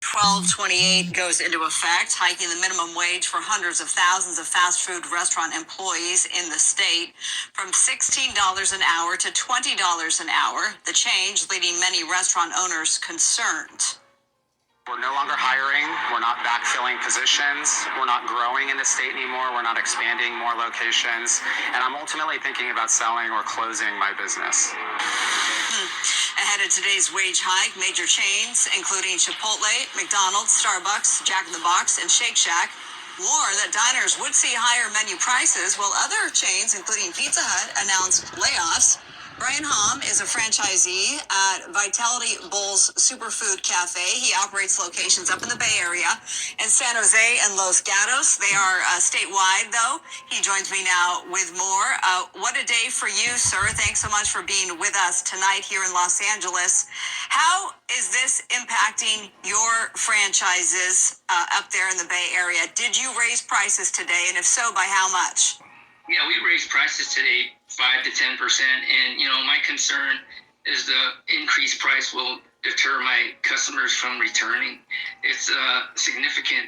1228 goes into effect, hiking the minimum wage for hundreds of thousands of fast food restaurant employees in the state from $16 an hour to $20 an hour. The change leaving many restaurant owners concerned. We're no longer hiring. We're not backfilling positions. We're not growing in the state anymore. We're not expanding more locations. And I'm ultimately thinking about selling or closing my business. Ahead of today's wage hike, major chains, including Chipotle, McDonald's, Starbucks, Jack in the Box, and Shake Shack, warn that diners would see higher menu prices, while other chains, including Pizza Hut, announced layoffs. Brian Hom is a franchisee at Vitality Bowls Superfood Cafe. He operates locations up in the Bay Area in San Jose and Los Gatos. They are statewide, though. He joins me now with more. What a day for you, sir. Thanks so much for being with us tonight here in Los Angeles. How is this impacting your franchises up there in the Bay Area? Did you raise prices today? And if so, by how much? Yeah, we raised prices today 5 to 10%, and my concern is the increased price will deter my customers from returning. It's a significant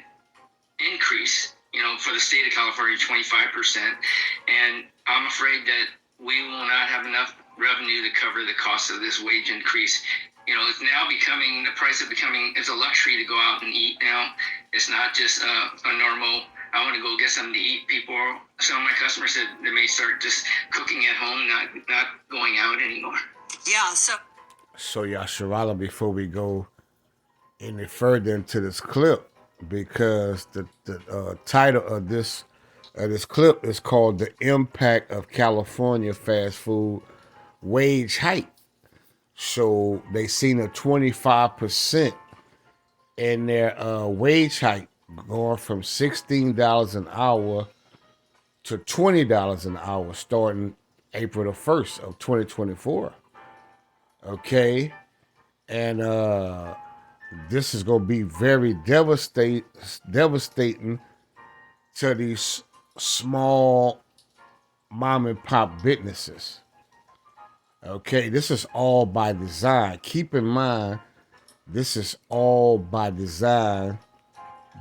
increase, for the state of California, 25%, and I'm afraid that we will not have enough revenue to cover the cost of this wage increase. It's now becoming, the price of becoming, it's a luxury to go out and eat now. It's not just a normal, I want to go get something to eat. Some of my customers said they may start just cooking at home, not going out anymore. Yeah, So Yasharala, before we go any further into this clip, because the title of this clip is called "The Impact of California Fast Food Wage Hike." So they seen a 25% in their wage hike, going from $16 an hour to $20 an hour starting April the 1st of 2024. Okay? And this is going to be very devastating to these small mom and pop businesses. Okay, this is all by design. Keep in mind, this is all by design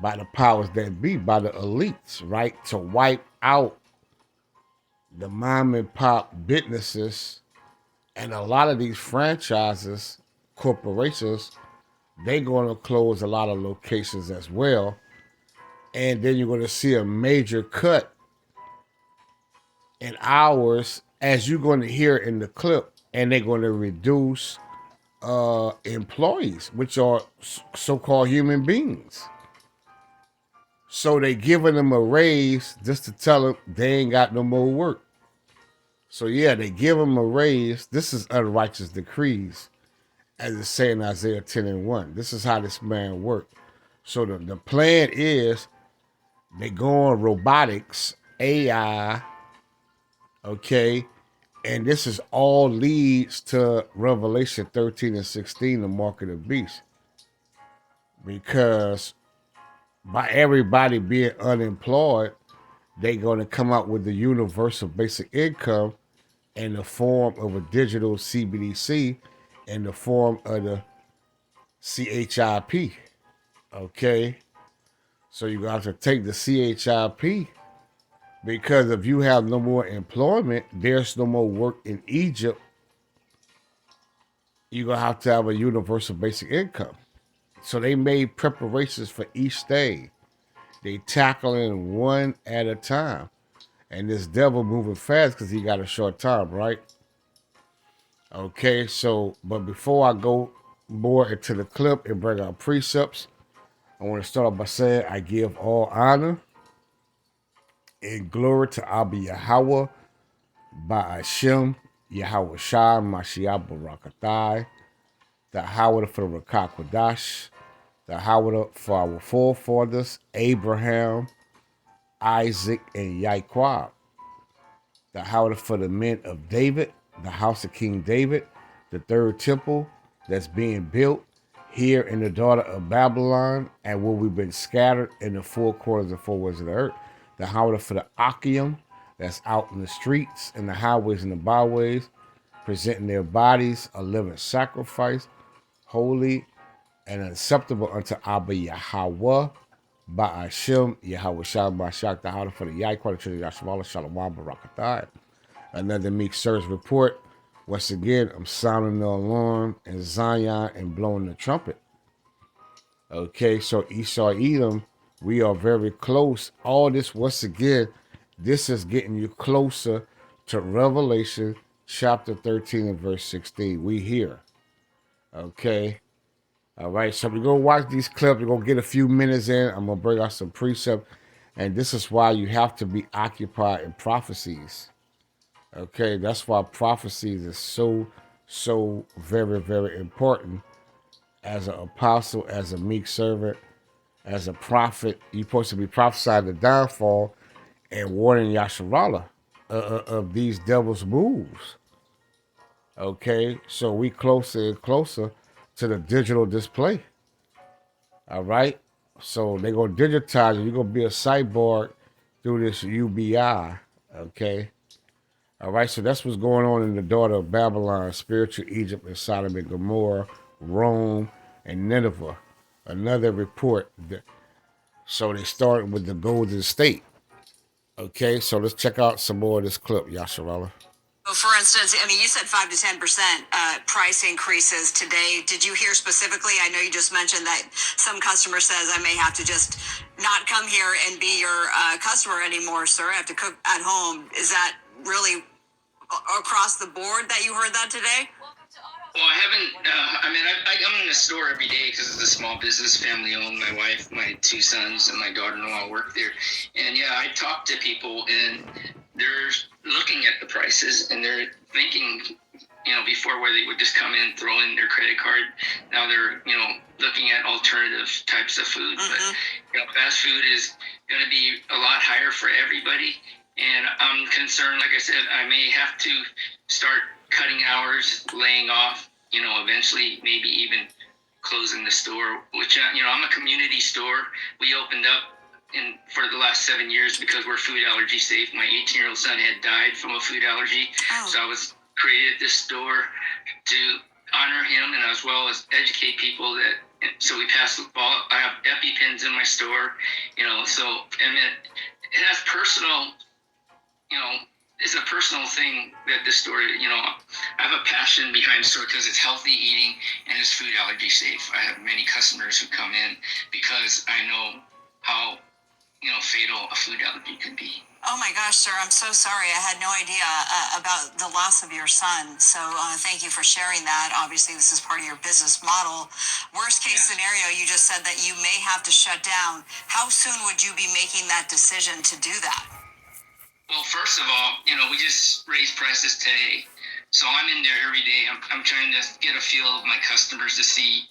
by the powers that be, by the elites, right? To wipe out the mom and pop businesses. And a lot of these franchises, corporations, they're going to close a lot of locations as well. And then you're going to see a major cut in hours, as you're going to hear in the clip, and they're going to reduce employees, which are so-called human beings. So they giving them a raise just to tell them they ain't got no more work. So yeah, they give them a raise. This is unrighteous decrees, as it say in Isaiah 10:1. This is how this man worked. So the plan is they go on robotics, AI, okay, and this is all leads to Revelation 13 and 16, the mark of the beast. Because by everybody being unemployed, they're going to come out with the universal basic income in the form of a digital CBDC, in the form of the CHIP. Okay? So you got to take the CHIP, because if you have no more employment, there's no more work in Egypt, you're going to have a universal basic income. So they made preparations for each day. They tackling one at a time. And this devil moving fast because he got a short time, right? Okay, so, but before I go more into the clip and bring out precepts, I want to start off by saying I give all honor and glory to Abba Yahweh, by Hashem, Yahweh Shai, Mashiach Barakatai, the Howard for the Rakak Wadash, the Howard for our forefathers, Abraham, Isaac, and Yaquab, the Howard for the men of David, the house of King David, the third temple that's being built here in the daughter of Babylon, and where we've been scattered in the four corners and four winds of the earth, the Howard for the Achium that's out in the streets and the highways and the byways, presenting their bodies a living sacrifice, holy and acceptable unto Abba Yahweh, Ba'ashem, Yahweh Shalom, Ba'ashak, the for the Yahweh, the Trinity, Yashmalah, Shalom, Barakatai. Another Meek Service report. Once again, I'm sounding the alarm in Zion and blowing the trumpet. Okay, so Esau, Edom, we are very close. All this, once again, this is getting you closer to Revelation chapter 13 and verse 16. We here. Okay. All right. So we're going to watch these clips. We're going to get a few minutes in. I'm going to bring out some precept. And this is why you have to be occupied in prophecies. Okay. That's why prophecies is so very, very important. As an apostle, as a meek servant, as a prophet, you're supposed to be prophesying the downfall and warning Yasharallah of these devils' moves. Okay, so we closer and closer to the digital display. All right, so they're gonna digitize you. You're gonna be a cyborg through this UBI. Okay, all right. So that's what's going on in the daughter of Babylon, spiritual Egypt, and Sodom and Gomorrah, Rome, and Nineveh. Another report. So they started with the Golden State. Okay, so let's check out some more of this clip, Yasharallah. So for instance, I mean, you said 5 to 10% price increases today. Did you hear specifically? I know you just mentioned that some customer says, I may have to just not come here and be your customer anymore, sir. I have to cook at home. Is that really across the board that you heard that today? Well, I haven't. I'm in the store every day because it's a small business, family owned. My wife, my 2 sons, and my daughter-in-law work there. And yeah, I talk to people, and they're looking at the prices, and they're thinking, before where they would just come in, throw in their credit card. Now they're, looking at alternative types of food. Mm-hmm. But fast food is going to be a lot higher for everybody. And I'm concerned, like I said, I may have to start cutting hours, laying off, eventually maybe even closing the store, which, I'm a community store. We opened up for the last 7 years because we're food allergy safe. My 18-year-old son had died from a food allergy. Oh. So I created this store to honor him and as well as educate people so we pass the ball. I have EpiPens in my store, and it has personal, it's a personal thing that this store, I have a passion behind the store because it's healthy eating and it's food allergy safe. I have many customers who come in because I know how, fatal a food allergy can be. Oh my gosh, sir, I'm so sorry. I had no idea about the loss of your son. So thank you for sharing that. Obviously, this is part of your business model. Worst case scenario, you just said that you may have to shut down. How soon would you be making that decision to do that? Well, first of all, we just raised prices today. So I'm in there every day. I'm trying to get a feel of my customers to see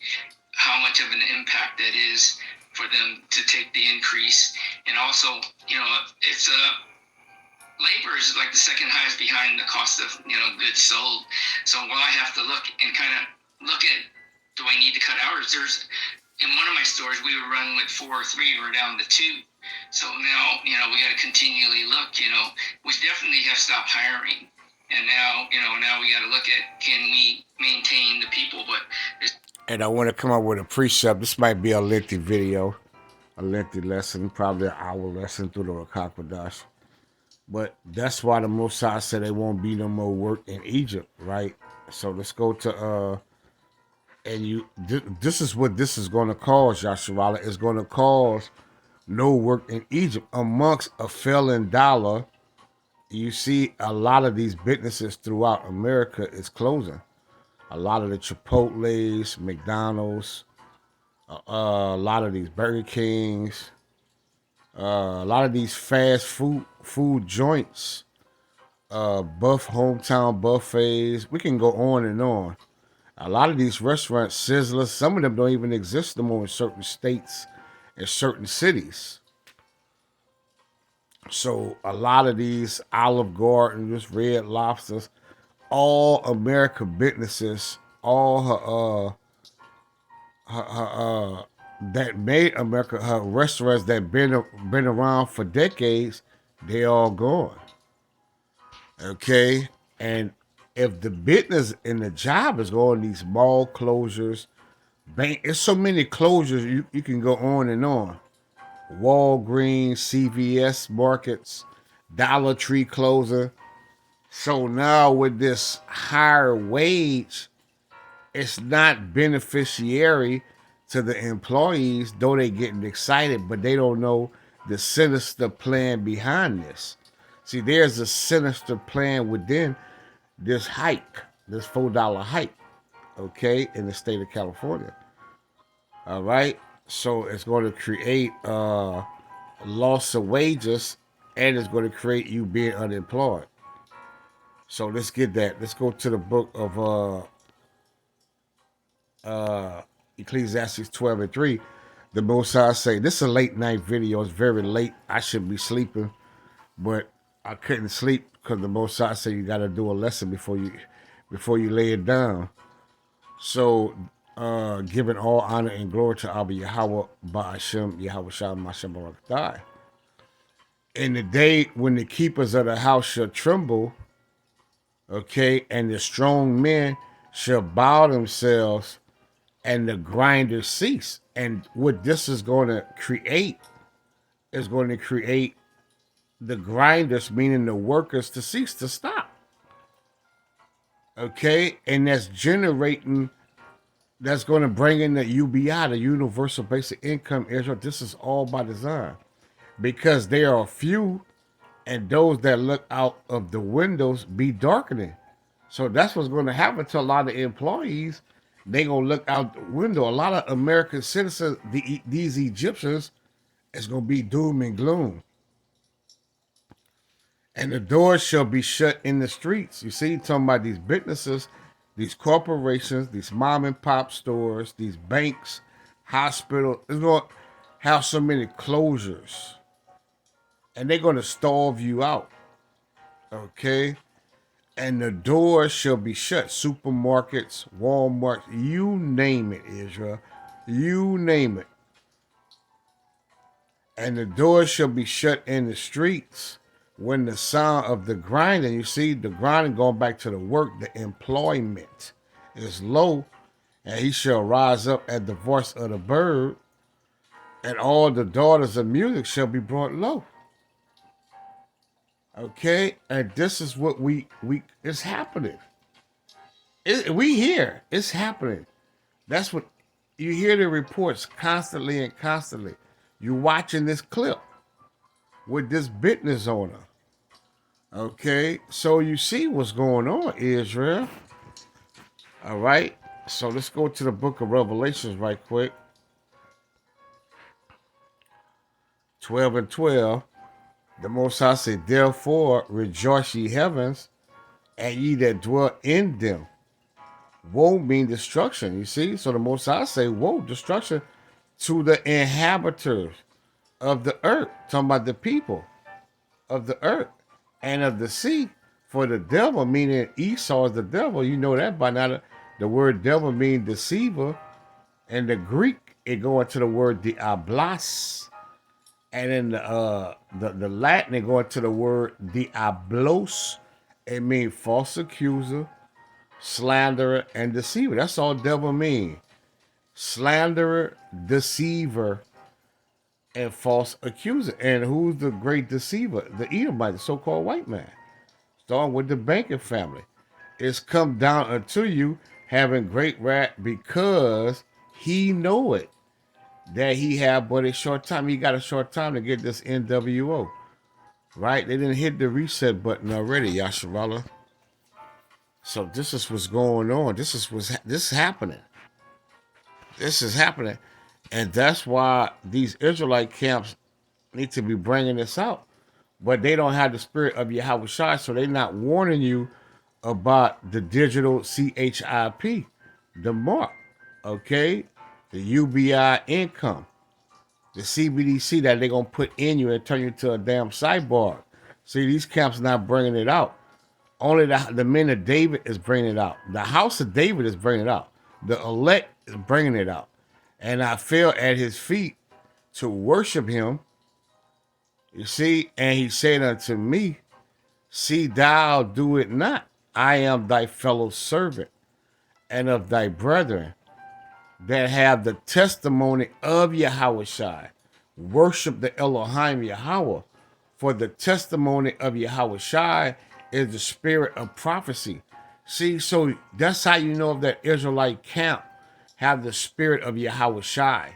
how much of an impact that is for them to take the increase. And also, it's labor is like the second highest behind the cost of, goods sold. So while I have to look at, do I need to cut hours? In one of my stores, we were running with 4 or 3, we're down to 2. So now, we got to continually look, we definitely have stopped hiring. And now, now we got to look at, can we maintain the people? And I want to come up with a precept. This might be a lengthy video, a lengthy lesson, probably an hour lesson through the Rakakwadash. But that's why the Most High said there won't be no more work in Egypt, right? So let's go to, this is what this is going to cause, Yasharallah. It's going to cause no work in Egypt amongst a failing dollar. You see a lot of these businesses throughout America is closing. A lot of the Chipotle's, McDonald's, a lot of these Burger Kings, a lot of these fast food joints, hometown buffets. We can go on and on. A lot of these restaurants, Sizzlers, some of them don't even exist no more in certain states and certain cities. So a lot of these Olive Garden, just Red Lobsters, all America businesses, all her that made America, her restaurants that been around for decades, they all gone. Okay, and if the business and the job is going, these mall closures, Bank, it's so many closures you can go on and on. Walgreens, CVS markets, Dollar Tree closing. So now with this higher wage, it's not beneficiary to the employees, though they getting excited, but they don't know the sinister plan behind this. See, there's a sinister plan within this hike, this $4 hike, okay, in the state of California. All right. So it's going to create loss of wages, and it's going to create you being unemployed. So let's get that. Let's go to the book of Ecclesiastes 12 and 3. The Most High say, this is a late night video. It's very late. I should be sleeping, but I couldn't sleep because the Most High say you got to do a lesson before you lay it down. So giving all honor and glory to Abba Yahweh Ba'ashem Yahweh Shalom Hashem Barakatah. In the day when the keepers of the house shall tremble, okay, and the strong men shall bow themselves, and the grinders cease. And what this is going to create is going to create the grinders, meaning the workers, to cease, to stop. Okay, and that's generating, that's going to bring in the UBI, the Universal Basic Income, Israel. This is all by design, because there are few, and those that look out of the windows be darkening. So that's what's going to happen to a lot of employees. They going to look out the window. A lot of American citizens, these Egyptians, is going to be doom and gloom. And the doors shall be shut in the streets. You see, talking about these businesses, these corporations, these mom and pop stores, these banks, hospitals. It's going to have so many closures. And they're going to starve you out. Okay? And the doors shall be shut. Supermarkets, Walmart, you name it, Israel. You name it. And the doors shall be shut in the streets when the sound of the grinding, you see, the grinding going back to the work, the employment is low, and he shall rise up at the voice of the bird, and all the daughters of music shall be brought low. Okay, and this is what we it's happening. We hear it's happening. That's what you hear, the reports constantly and constantly. You watching this clip with this business owner. Okay, so you see what's going on, Israel. All right, so let's go to the book of Revelations right quick. 12 and 12. The Most High said, therefore rejoice ye heavens, and ye that dwell in them. Woe mean destruction, you see? So the Most High say, woe, destruction to the inhabitants of the earth. Talking about the people of the earth and of the sea. For the devil, meaning Esau is the devil. You know that by now. The word devil means deceiver. In the Greek, it go into the word diablos. And in the Latin, it go into the word diablos. It means false accuser, slanderer, and deceiver. That's all devil mean. Slanderer, deceiver, and false accuser. And who's the great deceiver? The Edomite, the so-called white man. Starting with the banking family. It's come down unto you having great wrath because he know it. That he had but a short time. He got a short time to get this NWO. Right? They didn't hit the reset button already, Yasharallah. So this is what's going on. This is happening. This is happening. And that's why these Israelite camps need to be bringing this out. But they don't have the spirit of Yahweh Shai, so they're not warning you about the digital CHIP, the mark, okay? The UBI income, the CBDC that they're going to put in you and turn you into a damn cyborg. See, these camps not bringing it out. Only the men of David is bringing it out. The house of David is bringing it out. The elect is bringing it out. And I fell at his feet to worship him. You see, and he said unto me, see thou do it not. I am thy fellow servant and of thy brethren. that have the testimony of Yahweh Shai. Worship the Elohim Yahweh. For the testimony of Yahweh Shai is the spirit of prophecy. See, so that's how you know if that Israelite camp have the spirit of Yahweh Shai.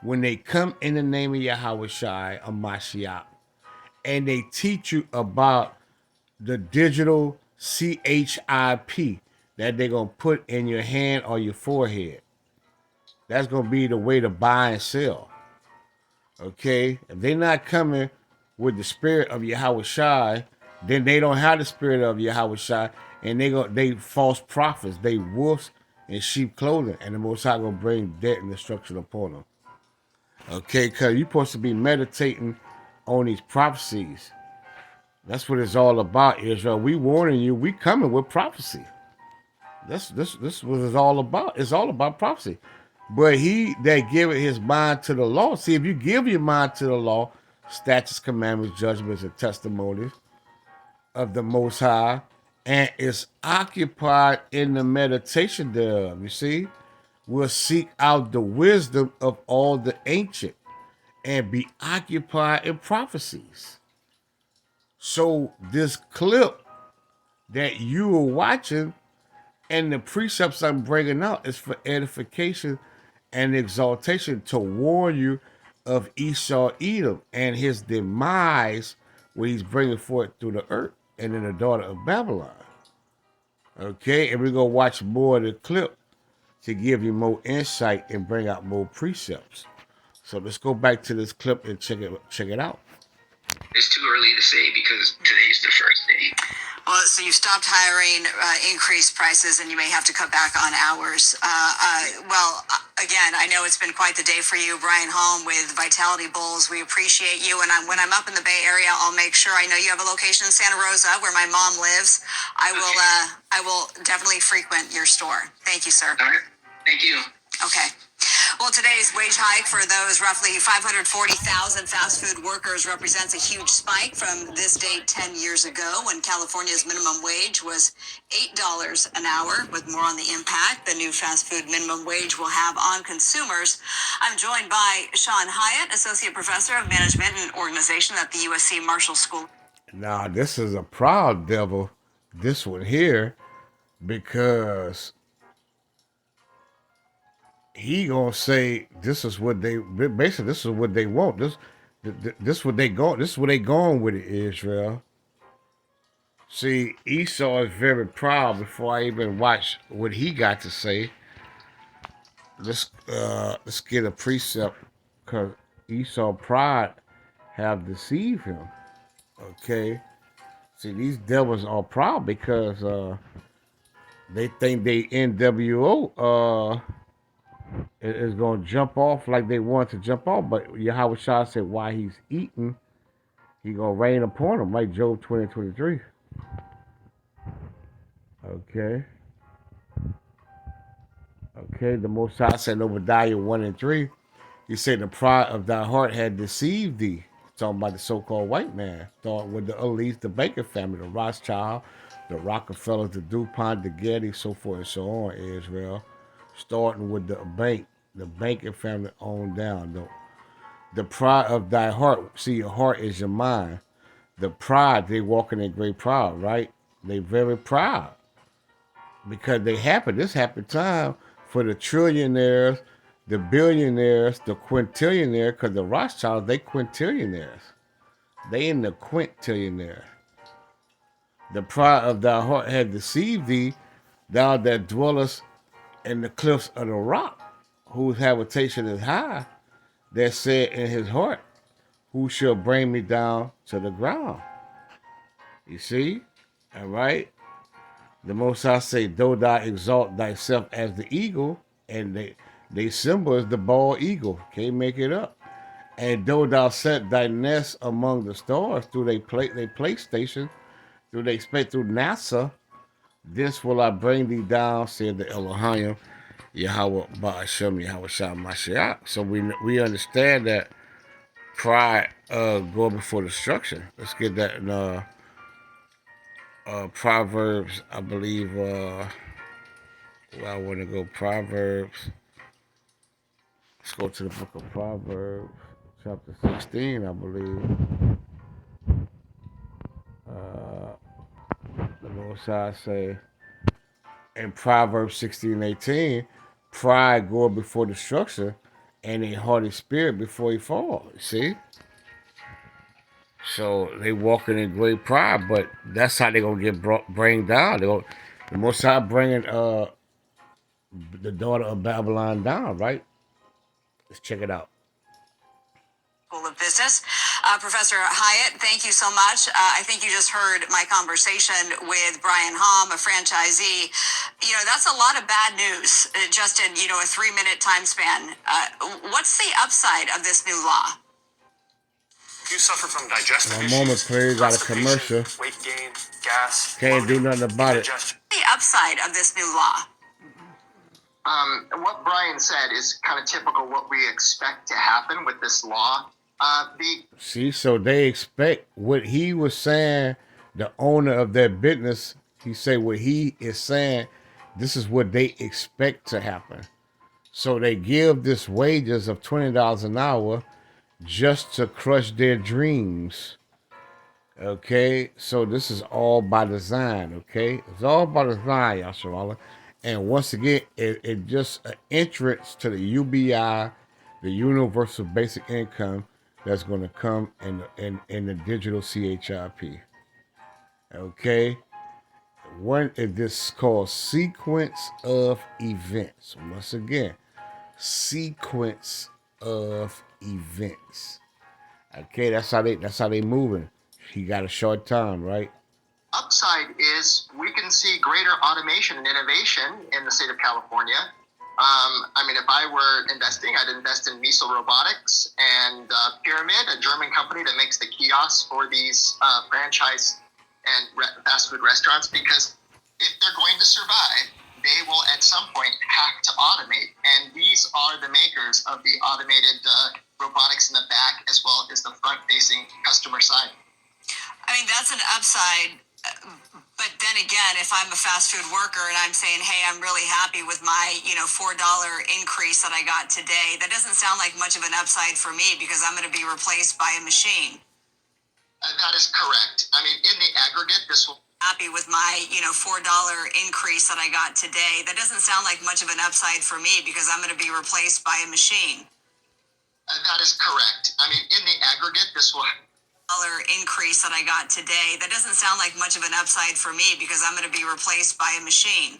When they come in the name of Yahweh Shai, of Mashiach, and they teach you about the digital CHIP that they're going to put in your hand or your forehead. That's going to be the way to buy and sell. Okay? If they're not coming with the spirit of Yahweh Shai, then they don't have the spirit of Yahweh Shai, and they false prophets, they wolves in sheep clothing, and the Most High going to bring death and destruction upon them. Okay? Because you're supposed to be meditating on these prophecies. That's what it's all about, Israel. We warning you, we coming with prophecy. This what it's all about. It's all about prophecy. But he that giveth his mind to the law. See, if you give your mind to the law, statutes, commandments, judgments, and testimonies of the Most High, and is occupied in the meditation thereof, you see, will seek out the wisdom of all the ancient and be occupied in prophecies. So this clip that you were watching and the precepts I'm bringing out is for edification and exaltation to warn you of Esau Edom and his demise when he's bringing forth through the earth and in the daughter of Babylon. Okay, and we're going to watch more of the clip to give you more insight and bring out more precepts. So let's go back to this clip and check it out. It's too early to say because today's the first day. Well, so you stopped hiring, increased prices, and you may have to cut back on hours. Again, I know it's been quite the day for you, Brian Holm with Vitality Bowls. We appreciate you. And when I'm up in the Bay Area, I'll make sure. I know you have a location in Santa Rosa where my mom lives. I will definitely frequent your store. Thank you, sir. All right. Thank you. Okay. Well, today's wage hike for those roughly 540,000 fast food workers represents a huge spike from this date 10 years ago when California's minimum wage was $8 an hour. With more on the impact the new fast food minimum wage will have on consumers, I'm joined by Sean Hyatt, Associate Professor of Management and Organization at the USC Marshall School. Now, this is a proud devil, this one here, because he gonna say this is what they basically this is what they want. This what they go. This is where they going with it, Israel. See, Esau is very proud. Before I even watch what he got to say, let's get a precept, because Esau pride have deceived him. Okay, see, these devils are proud because they think they NWO is going to jump off like they want to jump off. But Yahweh Shah said while he's eating, he going to rain upon him, like Job 20:23. Okay. Okay, the Most High said in Obadiah 1:3, he said the pride of thy heart had deceived thee. Talking about the so-called white man. Thought with the elites, the Baker family, the Rothschild, the Rockefellers, the DuPont, the Getty, so forth and so on, Israel. Starting with the banking family on down. The pride of thy heart. See, your heart is your mind. The pride, they walking in great pride, right? They very proud. Because this happy time for the trillionaires, the billionaires, the quintillionaires, because the Rothschilds, they quintillionaires. They in the quintillionaires. The pride of thy heart had deceived thee, thou that dwellest in the cliffs of the rock, whose habitation is high, that said in his heart, who shall bring me down to the ground? You see? All right? The Most High say, though thou exalt thyself as the eagle, and they symbol is the bald eagle, can't make it up. And though thou set thy nest among the stars through they PlayStation, through NASA, this will I bring thee down, said the Elohim, Yahweh Ba'ashem, Yahweh Shah Mashiach. So we understand that pride go before destruction. Let's get that in Proverbs, I believe, where I want to go, Proverbs Let's go to the book of Proverbs, chapter 16, I believe. Uh, the Most High say in Proverbs 16:18, pride goeth before destruction, and a haughty spirit before he fall. See? So they walking in great pride, but that's how they gonna get bring down. The Most High bringing the daughter of Babylon down, right? Let's check it out. School of Business. Professor Hyatt, thank you so much. I think you just heard my conversation with Brian Hom, a franchisee. You know, that's a lot of bad news just in, you know, a 3-minute time span. What's the upside of this new law? If you suffer from digestive One issues, moment, please. Got a constipation, commercial. weight gain, gas, Can't do bloating, nothing about it. indigestion. The upside of this new law. What Brian said is kind of typical what we expect to happen with this law. See, so they expect what he was saying. The owner of that business, he say what he is saying. This is what they expect to happen. So they give this wages of $20 an hour just to crush their dreams. Okay, so this is all by design. Okay, it's all by design, Yasharala. And once again, it just an entrance to the UBI, the Universal Basic Income, that's going to come in the digital CHIP. Okay, one is this called sequence of events. Once again, sequence of events. Okay, that's how they moving. He got a short time, right? Upside is we can see greater automation and innovation in the state of California. I mean, if I were investing, I'd invest in Miso Robotics and Pyramid, a German company that makes the kiosks for these franchise and fast food restaurants, because if they're going to survive, they will at some point have to automate. And these are the makers of the automated robotics in the back as well as the front-facing customer side. I mean, that's an upside. But then again, if I'm a fast food worker and I'm saying, hey, I'm really happy with my, you know, $4 increase that I got today, that doesn't sound like much of an upside for me because I'm going to be replaced by a machine. That is correct. I mean, in the aggregate, this will Happy with my, you know, $4 increase that I got today. That doesn't sound like much of an upside for me because I'm going to be replaced by a machine. that is correct. I mean, in the aggregate, this will Increase that I got today. That doesn't sound like much of an upside for me because I'm going to be replaced by a machine.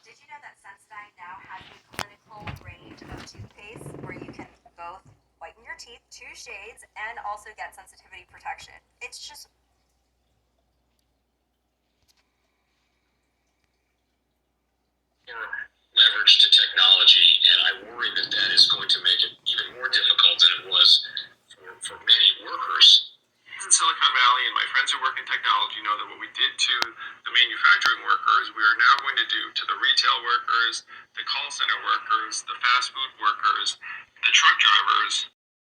Did you know that Sensodyne now has a clinical range of toothpaste where you can both whiten your teeth 2 shades and also get sensitivity protection? It's just leverage to technology, and I worry that that is going to make it even more difficult than it was for many workers. In Silicon Valley, and my friends who work in technology know that what we did to the manufacturing workers, we are now going to do to the retail workers, the call center workers, the fast food workers, the truck drivers,